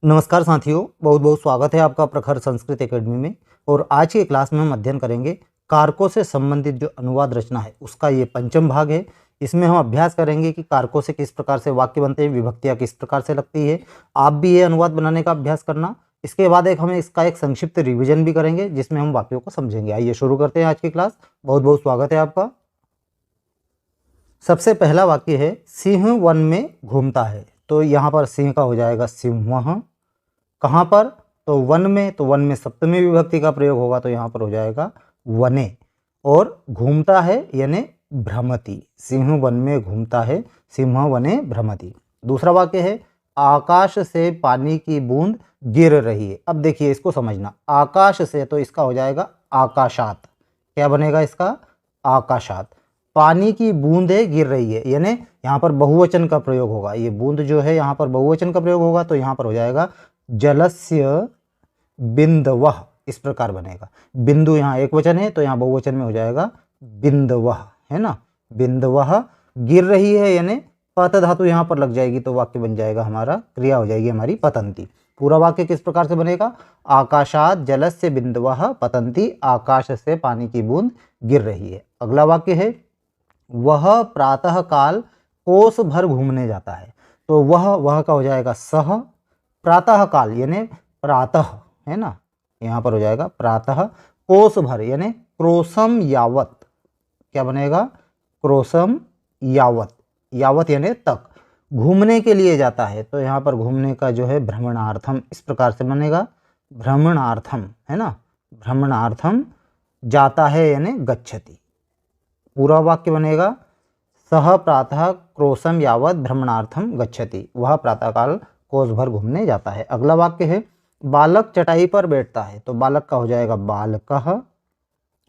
नमस्कार साथियों, बहुत बहुत स्वागत है आपका प्रखर संस्कृत एकेडमी में। और आज की क्लास में हम अध्ययन करेंगे कारकों से संबंधित जो अनुवाद रचना है उसका ये पंचम भाग है। इसमें हम अभ्यास करेंगे कि कारकों से किस प्रकार से वाक्य बनते हैं, विभक्तियाँ किस प्रकार से लगती है। आप भी ये अनुवाद बनाने का अभ्यास करना। इसके बाद हम इसका एक संक्षिप्त रिविजन भी करेंगे जिसमें हम वाक्यों को समझेंगे। आइए शुरू करते हैं आज की क्लास। बहुत बहुत स्वागत है आपका। सबसे पहला वाक्य है सिंह वन में घूमता है। तो यहाँ पर सिंह का हो जाएगा सिंह। कहाँ पर? तो वन में। तो वन में सप्तमी विभक्ति का प्रयोग होगा तो यहाँ पर हो जाएगा वने। और घूमता है यानी भ्रमति। सिंह वन में घूमता है, सिंह वने भ्रमति। दूसरा वाक्य है आकाश से पानी की बूंद गिर रही है। अब देखिए इसको समझना। आकाश से तो इसका हो जाएगा आकाशात। क्या बनेगा इसका? आकाशात। पानी की बूंदें गिर रही है यानी यहाँ पर बहुवचन का प्रयोग होगा। ये बूंद जो है यहाँ पर बहुवचन का प्रयोग होगा तो यहाँ पर हो जाएगा जलस्य बिंदवः। इस प्रकार बनेगा। बिंदु यहाँ एक वचन है तो यहाँ बहुवचन में हो जाएगा बिंदवः, है ना। बिंदवः गिर रही है यानी पत धातु यहाँ पर लग जाएगी तो वाक्य बन जाएगा हमारा, क्रिया हो जाएगी हमारी पतंती। पूरा वाक्य किस प्रकार से बनेगा? आकाशात जलस्य बिंदवः पतंती। आकाश से पानी की बूंद गिर रही है। अगला वाक्य है वह प्रातः काल कोस भर घूमने जाता है। तो वह का हो जाएगा सह। प्रातः काल यानी प्रातः, है ना। यहाँ पर हो जाएगा प्रातः। कोस भर यानी क्रोसम यावत। क्या बनेगा? क्रोसम यावत। यावत यानी तक। घूमने के लिए जाता है तो यहाँ पर घूमने का जो है भ्रमणार्थम। इस प्रकार से बनेगा भ्रमणार्थम, है ना। भ्रमणार्थम जाता है यानी गच्छति। पूरा वाक्य बनेगा सह प्रातः क्रोसम यावत भ्रमणार्थम गच्छति। वह प्रातःकाल कोस भर घूमने जाता है। अगला वाक्य है बालक चटाई पर बैठता है। तो बालक का हो जाएगा बालकः,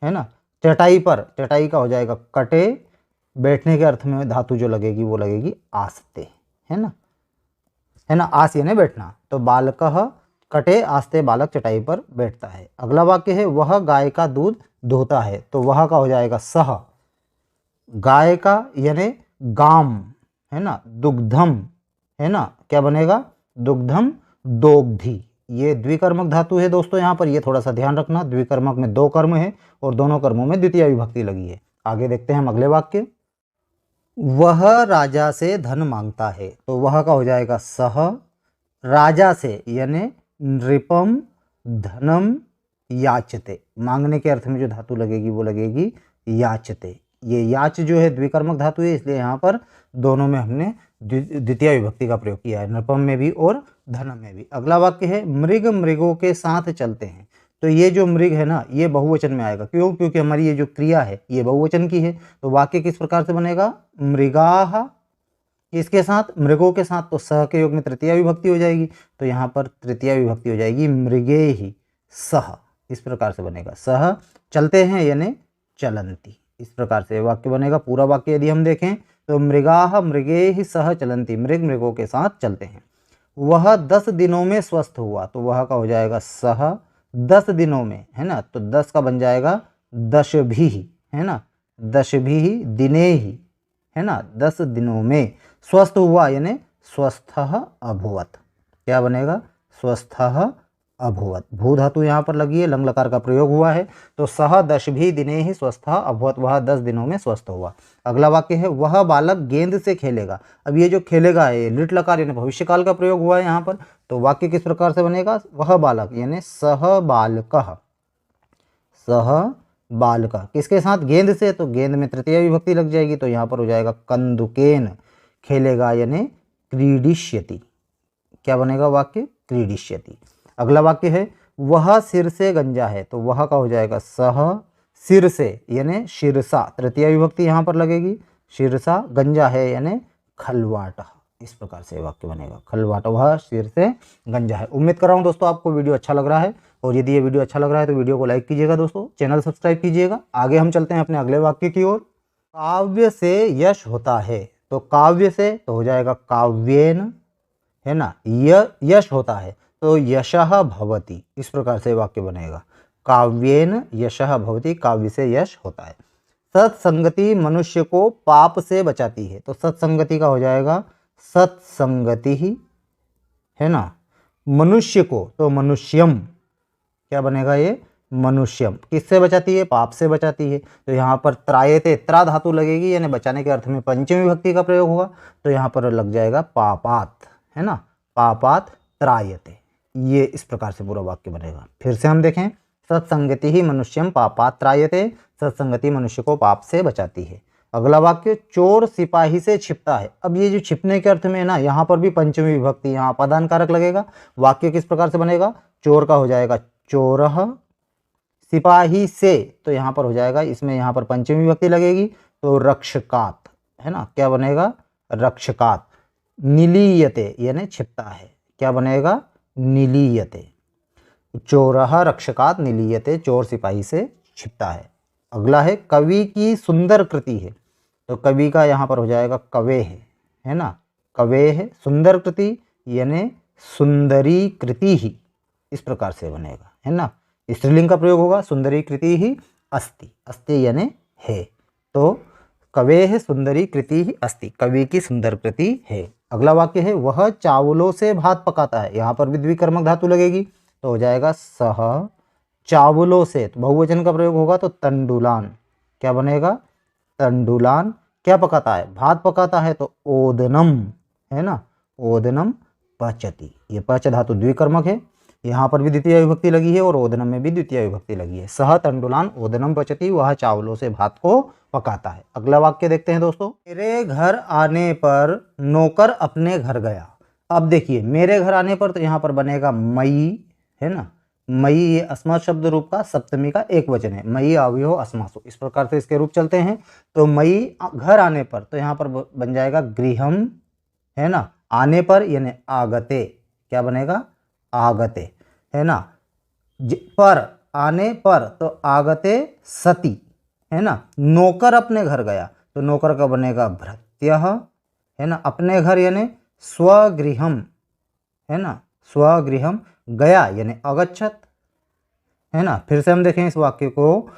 है ना। चटाई पर, चटाई का हो जाएगा कटे। बैठने के अर्थ में धातु जो लगेगी वो लगेगी आस्ते, है ना। है ना, आस यानी बैठना। तो बालकः कटे आस्ते बालक चटाई पर बैठता है। अगला वाक्य है वह गाय का दूध धोता है। तो वह का हो जाएगा सह। गाय का यानी गाम, है ना। दुग्धम, है ना। क्या बनेगा? दुग्धम दोग्धी। ये द्विकर्मक धातु है दोस्तों। यहाँ पर ये थोड़ा सा ध्यान रखना। द्विकर्मक में दो कर्म है और दोनों कर्मों में द्वितीय विभक्ति लगी है। आगे देखते हैं हम अगले वाक्य। वह राजा से धन मांगता है। तो वह का हो जाएगा सह। राजा से यानी नृपम धनम याचते। मांगने के अर्थ में जो धातु लगेगी वो लगेगी याचते। ये याच जो है द्विकर्मक धातु है इसलिए यहाँ पर दोनों में हमने द्वितीय विभक्ति का प्रयोग किया है, नृपम में भी और धनम में भी। अगला वाक्य है मृग मृगों के साथ चलते हैं। तो ये जो मृग है ना ये बहुवचन में आएगा। क्यों? क्योंकि हमारी ये जो क्रिया है ये बहुवचन की है। तो वाक्य किस प्रकार से बनेगा? मृगाः इसके साथ, मृगों के साथ, तो सह के योग में तृतीय विभक्ति हो जाएगी। तो यहाँ पर तृतीय विभक्ति हो जाएगी मृगे ही सह। इस प्रकार से बनेगा सह चलते हैं यानी चलंती। इस प्रकार से वाक्य बनेगा। पूरा वाक्य यदि हम देखें तो मृगाः मृगे ही सह चलंती। मृग मृगों के साथ चलते हैं। वह 10 दिनों में स्वस्थ हुआ। तो वह का हो जाएगा सह 10 दिनों में, है ना। तो 10 का बन जाएगा दशभिः, है ना। दशभिः दिने ही, है ना। 10 दिनों में स्वस्थ हुआ यानी स्वस्थः अभवत्। क्या बनेगा? स्वस्थः अभवत्। भू धातु यहाँ पर लगी है, लंग लकार का प्रयोग हुआ है। तो सह 10 दिने ही स्वस्थः अभवत्। वह 10 दिनों में स्वस्थ हुआ। अगला वाक्य है वह बालक गेंद से खेलेगा। अब ये जो खेलेगा है लिट लकार यानी भविष्यकाल का प्रयोग हुआ है यहाँ पर। तो वाक्य किस प्रकार से बनेगा? वह बालक यानी सह बालकः। सह बालकः किसके साथ? गेंद से। तो गेंद में तृतीय विभक्ति लग जाएगी तो यहाँ पर हो जाएगा कंदुकेन। खेलेगा यानी क्रीडिष्यति। क्या बनेगा वाक्य? क्रीडिष्यति। अगला वाक्य है वह सिर से गंजा है। तो वह का हो जाएगा सह सिर से यानी शिरसा। तृतीय विभक्ति यहाँ पर लगेगी शिरसा। गंजा है यानी खलवाट। इस प्रकार से वाक्य बनेगा खलवाट। वह सिर से गंजा है। उम्मीद कर रहा हूँ दोस्तों आपको वीडियो अच्छा लग रहा है। और यदि ये वीडियो अच्छा लग रहा है तो वीडियो को लाइक कीजिएगा दोस्तों, चैनल सब्सक्राइब कीजिएगा। आगे हम चलते हैं अपने अगले वाक्य की ओर। काव्य से यश होता है। तो काव्य से तो हो जाएगा काव्येन, है ना। यश होता है तो यशः भवति। इस प्रकार से वाक्य बनेगा काव्येन यशः भवति। काव्य से यश होता है। सत्संगति मनुष्य को पाप से बचाती है। तो सत्संगति का हो जाएगा सत्संगति ही, है ना। मनुष्य को, तो मनुष्यम क्या बनेगा ये, मनुष्यम। किससे बचाती है, पाप से बचाती है। तो यहाँ पर त्रायते, त्रा धातु लगेगी, यानी बचाने के अर्थ में पंचमी विभक्ति का प्रयोग होगा, तो यहाँ पर लग जाएगा पापात, है ना, पापात त्रायते। ये इस प्रकार से पूरा वाक्य बनेगा। फिर से हम देखें, सत्संगति ही मनुष्यम पापात त्रायते, सत्संगति मनुष्य को पाप से बचाती है। अगला वाक्य, चोर सिपाही से छिपता है। अब ये जो छिपने के अर्थ में है ना, यहाँ पर भी पंचमी विभक्ति, यहाँ पदान कारक लगेगा। वाक्य किस प्रकार से बनेगा, चोर का हो जाएगा चोरः, सिपाही से, तो यहाँ पर हो जाएगा, इसमें यहाँ पर पंचमी विभक्ति लगेगी, तो रक्षकात, है ना, क्या बनेगा, रक्षकात। निलीयते यानी छिपता है, क्या बनेगा, निलीयते। चोरः रक्षकात निलीयते, चोर सिपाही से छिपता है। अगला है, कवि की सुंदर कृति है। तो कवि का यहाँ पर हो जाएगा कवे है ना, कवे है। सुंदर कृति यानी सुंदरी कृति ही, इस प्रकार से बनेगा, है ना। स्त्रीलिंग का प्रयोग होगा, सुंदरी कृति ही अस्ति, अस्ति यानी है। तो कवे है सुंदरी कृति ही अस्ति, कवि की सुंदर कृति है। अगला वाक्य है, वह चावलों से भात पकाता है। यहाँ पर भी द्विकर्मक धातु लगेगी, तो हो जाएगा सह चावलों से, तो बहुवचन का प्रयोग होगा, तो तंडुलान, क्या बनेगा, तंडुलान। क्या पकाता है, भात पकाता है, तो ओदनम, है ना, ओदनम पचती। ये पच धातु द्विकर्मक है, यहाँ पर भी द्वितीय विभक्ति लगी है और ओदनम में भी द्वितीय विभक्ति लगी है। सह तंडुलान ओदनम पचती, वह चावलों से भात को पकाता है। अगला वाक्य देखते हैं दोस्तों, मेरे घर आने पर नौकर अपने घर गया। अब देखिए, मेरे घर आने पर, तो यहाँ पर बनेगा मई, है ना, मई। ये अस्मा शब्द रूप का सप्तमी का एक वचन है, मई अवयो अस्मासु, इस प्रकार से इसके रूप चलते हैं। तो मई घर आने पर, तो यहाँ पर बन जाएगा गृहम, है ना, आने पर यानी आगते, क्या बनेगा, आगते, है ना। पर, आने पर, तो आगते सती, है ना। नौकर अपने घर गया, तो नौकर का बनेगा भृत्यः, है ना। अपने घर यानी स्वगृहम, है ना, स्वगृहम। गया यानी अगच्छत, है ना। फिर से हम देखें इस वाक्य को,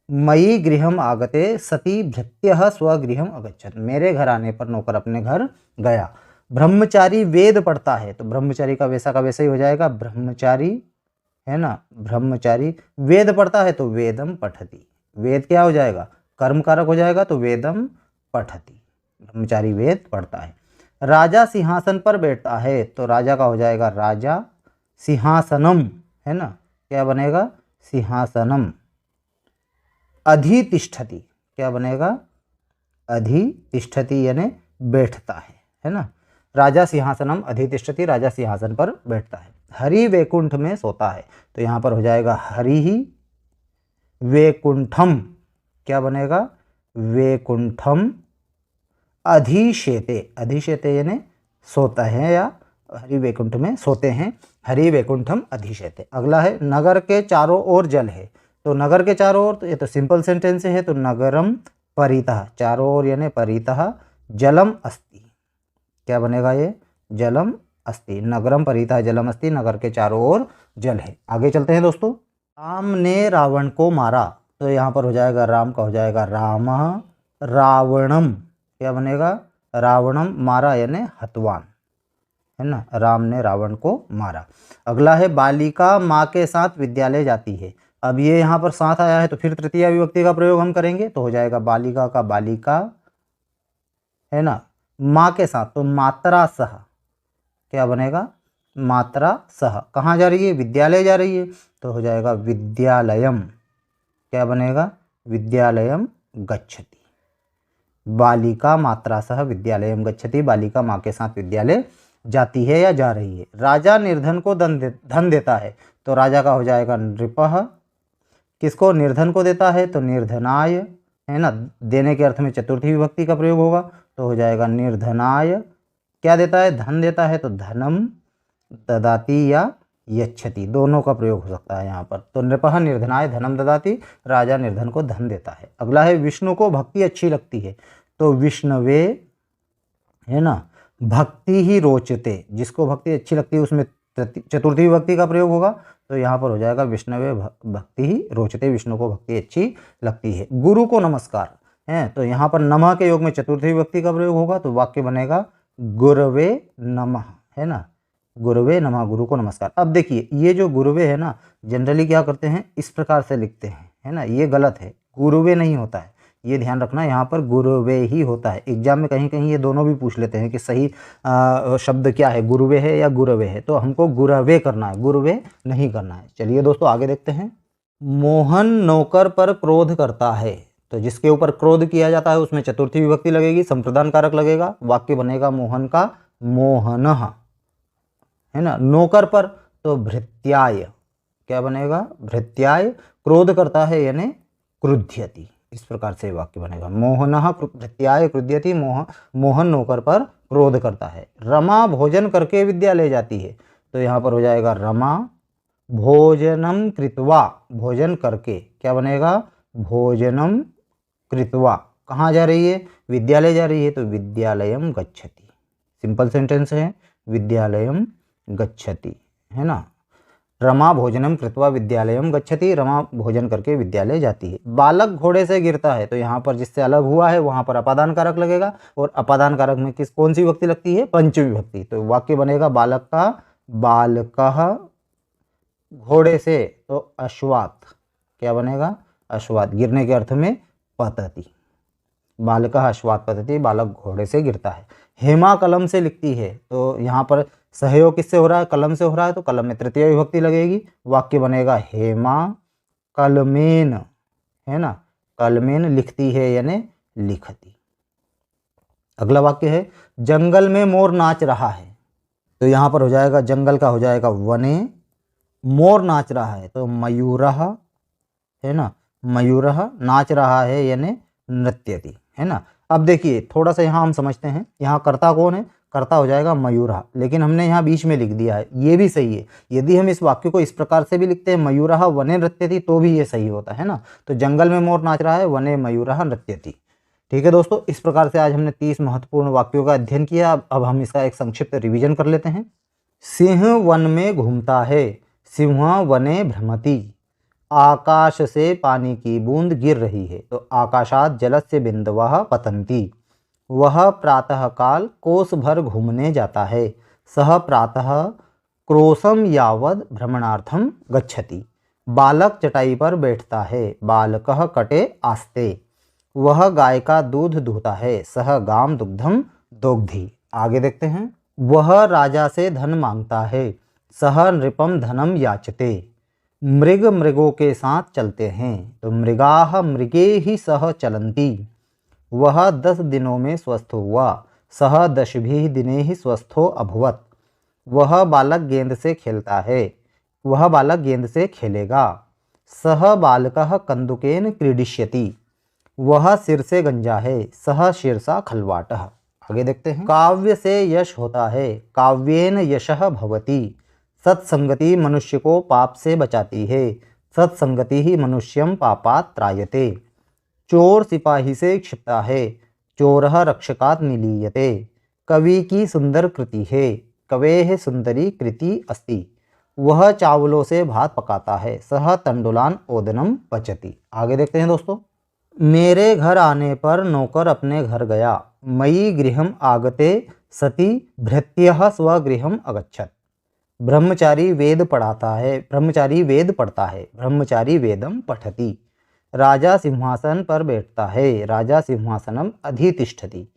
मयि गृहम आगते सती भृत्यः स्वगृहम अगच्छत। मेरे घर आने पर नौकर अपने घर गया। ब्रह्मचारी वेद पढ़ता है, तो ब्रह्मचारी का वैसा ही हो जाएगा ब्रह्मचारी, है ना, ब्रह्मचारी। वेद पढ़ता है, तो वेदम पठति। वेद क्या हो जाएगा, कर्म कारक हो जाएगा, तो वेदम पठति, ब्रह्मचारी वेद पढ़ता है। राजा सिंहासन पर बैठता है, तो राजा का हो जाएगा राजा सिंहासनम, है ना, क्या बनेगा, सिंहासनम। अधितिष्ठति, क्या बनेगा, अधितिष्ठति यानी बैठता है ना। राजा सिंहासनम अधितिष्ठति, राजा सिंहासन पर बैठता है। हरि वैकुंठ में सोता है, तो यहाँ पर हो जाएगा हरि ही वैकुंठम, क्या बनेगा, वैकुंठम। अधिशेते, अधिशेते यानी सोता है या हरि वैकुंठ में सोते हैं, हरि वैकुंठम अधिशेते। अगला है, नगर के चारों ओर जल है। तो नगर के चारों ओर, तो ये तो सिंपल सेंटेंस है, तो नगरम परितः, चारों ओर यानी परितः जलम अस्ति, क्या बनेगा ये, जलम अस्ति। नगरम परितः जलम अस्ति, नगर के चारों ओर जल है। आगे चलते हैं दोस्तों, राम ने रावण को मारा, तो यहाँ पर हो जाएगा, राम का हो जाएगा रामः रावणम, क्या बनेगा, रावणम। मारा यानी हतवान, है ना, राम ने रावण को मारा। अगला है, बालिका माँ के साथ विद्यालय जाती है। अब ये यहाँ पर साथ आया है, तो फिर तृतीय विभक्ति का प्रयोग हम करेंगे, तो हो जाएगा बालिका का बालिका, है ना, माँ के साथ, तो मात्रा सह, क्या बनेगा, मात्रा सह। कहाँ जा रही है, विद्यालय जा रही है, तो हो जाएगा विद्यालयम, क्या बनेगा, विद्यालयम गच्छति। बालिका मात्रा सह विद्यालयम गच्छति, बालिका माँ के साथ विद्यालय जाती है या जा रही है। राजा निर्धन को धन देता है, तो राजा का हो जाएगा नृपः। किसको, निर्धन को देता है, तो निर्धनाय, है ना, देने के अर्थ में चतुर्थी विभक्ति का प्रयोग होगा, तो हो जाएगा निर्धनाय। क्या देता है, धन देता है, तो धनम ददाति या यच्छति, दोनों का प्रयोग हो सकता है यहाँ पर। तो नृपः निर्धनाय धनम ददाति, राजा निर्धन को धन देता है। अगला है, विष्णु को भक्ति अच्छी लगती है, तो विष्णवे, है ना, भक्ति ही रोचते, जिसको भक्ति अच्छी लगती है उसमें चतुर्थी विभक्ति का प्रयोग होगा, तो यहाँ पर हो जाएगा विष्णवे भक्ति ही रोचते, विष्णु को भक्ति अच्छी लगती है। गुरु को नमस्कार है, तो यहाँ पर नमः के योग में चतुर्थी विभक्ति का प्रयोग होगा, तो वाक्य बनेगा गुरवे नमः, है ना, गुरुवे नमः, गुरु को नमस्कार। अब देखिए ये जो गुरुवे है ना, जनरली क्या करते हैं इस प्रकार से लिखते हैं, है ना, ये गलत है, गुरुवे नहीं होता है, ये ध्यान रखना, यहाँ पर गुरुवे ही होता है। एग्जाम में कहीं कहीं ये दोनों भी पूछ लेते हैं कि सही शब्द क्या है, गुरुवे है या गुरवे है, तो हमको गुरवे करना है, गुरुवे नहीं करना है। चलिए दोस्तों आगे देखते हैं। मोहन नौकर पर क्रोध करता है, तो जिसके ऊपर क्रोध किया जाता है उसमें चतुर्थी विभक्ति लगेगी, संप्रदान कारक लगेगा, वाक्य बनेगा मोहन का मोहनः, है ना। नौकर पर तो भृत्याय, क्या बनेगा, भृत्याय, क्रोध करता है यानी क्रुध्यति, इस प्रकार से वाक्य बनेगा, मोहनः भृत्याय क्रुध्यति, मोहन नौकर पर क्रोध करता है। रमा भोजन करके विद्यालय जाती है, तो यहाँ पर हो जाएगा रमा भोजनम कृत्वा, भोजन करके, क्या बनेगा, भोजनम कृत्वा, कहाँ जा रही है, विद्यालय जा रही है, तो विद्यालयम गच्छति, सिंपल सेंटेंस है, विद्यालयम गच्छति, है ना। रमा भोजनम कृत्वा विद्यालयम गच्छति, रमा भोजन करके विद्यालय जाती है। बालक घोड़े से गिरता है, तो यहाँ पर जिससे अलग हुआ है वहाँ पर अपादान कारक लगेगा, और अपादान कारक में कौन सी विभक्ति लगती है, पंचमी विभक्ति, तो वाक्य बनेगा बालक का बालकः घोड़े से, तो अश्वात, क्या बनेगा, अश्वात, गिरने के अर्थ में पतति, बालकः अश्वात पतति, बालक घोड़े से गिरता है। हेमा कलम से लिखती है, तो यहाँ पर सहयोग किससे हो रहा है, कलम से हो रहा है, तो कलम में तृतीय विभक्ति लगेगी, वाक्य बनेगा हेमा कलमेन, है ना, कलमेन लिखती है यानी लिखती। अगला वाक्य है जंगल में मोर नाच रहा है, तो यहाँ पर हो जाएगा जंगल का हो जाएगा वने, मोर नाच रहा है तो मयूरः, है ना, मयूरः नाच रहा है यानी नृत्यति, है ना। अब देखिए थोड़ा सा यहाँ हम समझते हैं, यहाँ कर्ता कौन है, कर्ता हो जाएगा मयूरः, लेकिन हमने यहाँ बीच में लिख दिया है, ये भी सही है। यदि हम इस वाक्य को इस प्रकार से भी लिखते हैं मयूरः वने नृत्यति, तो भी ये सही होता है ना। तो जंगल में मोर नाच रहा है, वने मयूरः नृत्यति। ठीक है दोस्तों, इस प्रकार से आज हमने 30 महत्वपूर्ण वाक्यों का अध्ययन किया। अब हम इसका एक संक्षिप्त रिवीजन कर लेते हैं। सिंह वन में घूमता है, सिंह वने भ्रमति, आकाश से पानी की बूंद गिर रही है, तो आकाशात जलस्य बिंदवः पतन्ति। वह प्रातः काल कोस भर घूमने जाता है, सह प्रातः क्रोशम यावद भ्रमणार्थम गच्छति। बालक चटाई पर बैठता है, बालकः कटे आस्ते। वह गाय का दूध दूहता है, सह गाम दुग्धम दोग्धी। आगे देखते हैं। वह राजा से धन मांगता है, सह नृपम धनम याचते। मृग मृगों के साथ चलते हैं, तो मृगाः मृगे ही सह चलन्ति। वह 10 दिनों में स्वस्थ हुआ, सह 10 दिने ही स्वस्थो अभवत। वह बालक गेंद से खेलता है, वह बालक गेंद से खेलेगा। सह बालकः कंदुकेन क्रीडिष्यति। वह सिर से गंजा है, सह शिरसा खलवाटः। आगे देखते हैं। काव्य से यश होता है, काव्येन यशः भवति। सत्संगति मनुष्य को पाप से बचाती है, सत्संगति ही मनुष्यम पापात् त्रायते। चोर सिपाही से क्षिप्ता है, चोरः रक्षकात् निलीयते। कवि की सुंदर कृति है, कवेः सुंदरी कृति अस्ति। वह चावलों से भात पकाता है, सह तंडुलान ओदनम पचति। आगे देखते हैं दोस्तों। मेरे घर आने पर नौकर अपने घर गया, मयि गृहम आगते सति भृत्यः स्वगृहम अगच्छत। ब्रह्मचारी वेद पढ़ाता है, ब्रह्मचारी वेद पढ़ता है, ब्रह्मचारी वेदम पठति। राजा सिंहासन पर बैठता है, राजा सिंहासनम अधितिष्ठति।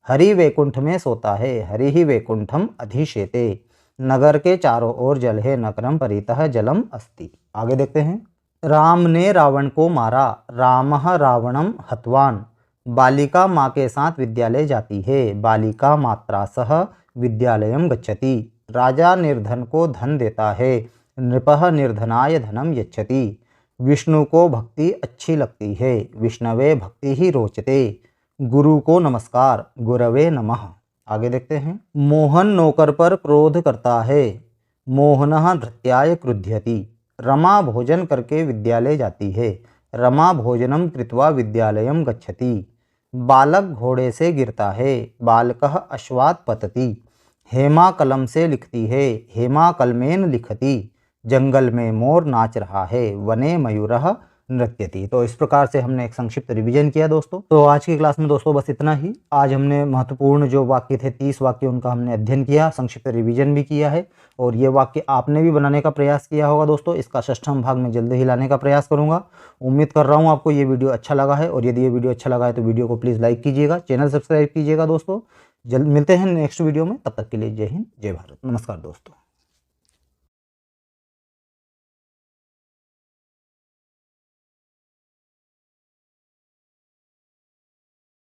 हरि वैकुंठ में सोता है, हरि ही वैकुंठम अधिशेते। नगर के चारों ओर जल है, नगरम परितः जलम अस्ति। आगे देखते हैं। राम ने रावण को मारा, रामः रावणम हतवान। बालिका माँ के साथ विद्यालय जाती है, बालिका मात्रा सह विद्यालयम गच्छति। राजा निर्धन को धन देता है, नृपः निर्धनाय धनम यच्छति। विष्णु को भक्ति अच्छी लगती है, विष्णवे भक्ति ही रोचते। गुरु को नमस्कार, गुरवे नमः। आगे देखते हैं। मोहन नौकर पर क्रोध करता है, मोहनः धृत्याय क्रुध्यति। रमा भोजन करके विद्यालय जाती है, रमा भोजनम कृत्वा विद्यालयम गच्छति। बालक घोड़े से गिरता है, बालकः अश्वात् पतति। हेमा कलम से लिखती है, हेमा कलमेन लिखति। जंगल में मोर नाच रहा है, वने मयूरः नृत्यति। तो इस प्रकार से हमने एक संक्षिप्त रिवीजन किया दोस्तों। तो आज की क्लास में दोस्तों बस इतना ही। आज हमने महत्वपूर्ण जो वाक्य थे 30 वाक्य, उनका हमने अध्ययन किया, संक्षिप्त रिवीजन भी किया है, और ये वाक्य आपने भी बनाने का प्रयास किया होगा दोस्तों। इसका 6वां भाग में जल्द ही लाने का प्रयास करूंगा। उम्मीद कर रहा हूँ आपको ये वीडियो अच्छा लगा है, और यदि ये वीडियो अच्छा लगा है तो वीडियो को प्लीज़ लाइक कीजिएगा, चैनल सब्सक्राइब कीजिएगा दोस्तों। जल्द मिलते हैं नेक्स्ट वीडियो में, तब तक के लिए जय हिंद जय भारत, नमस्कार दोस्तों।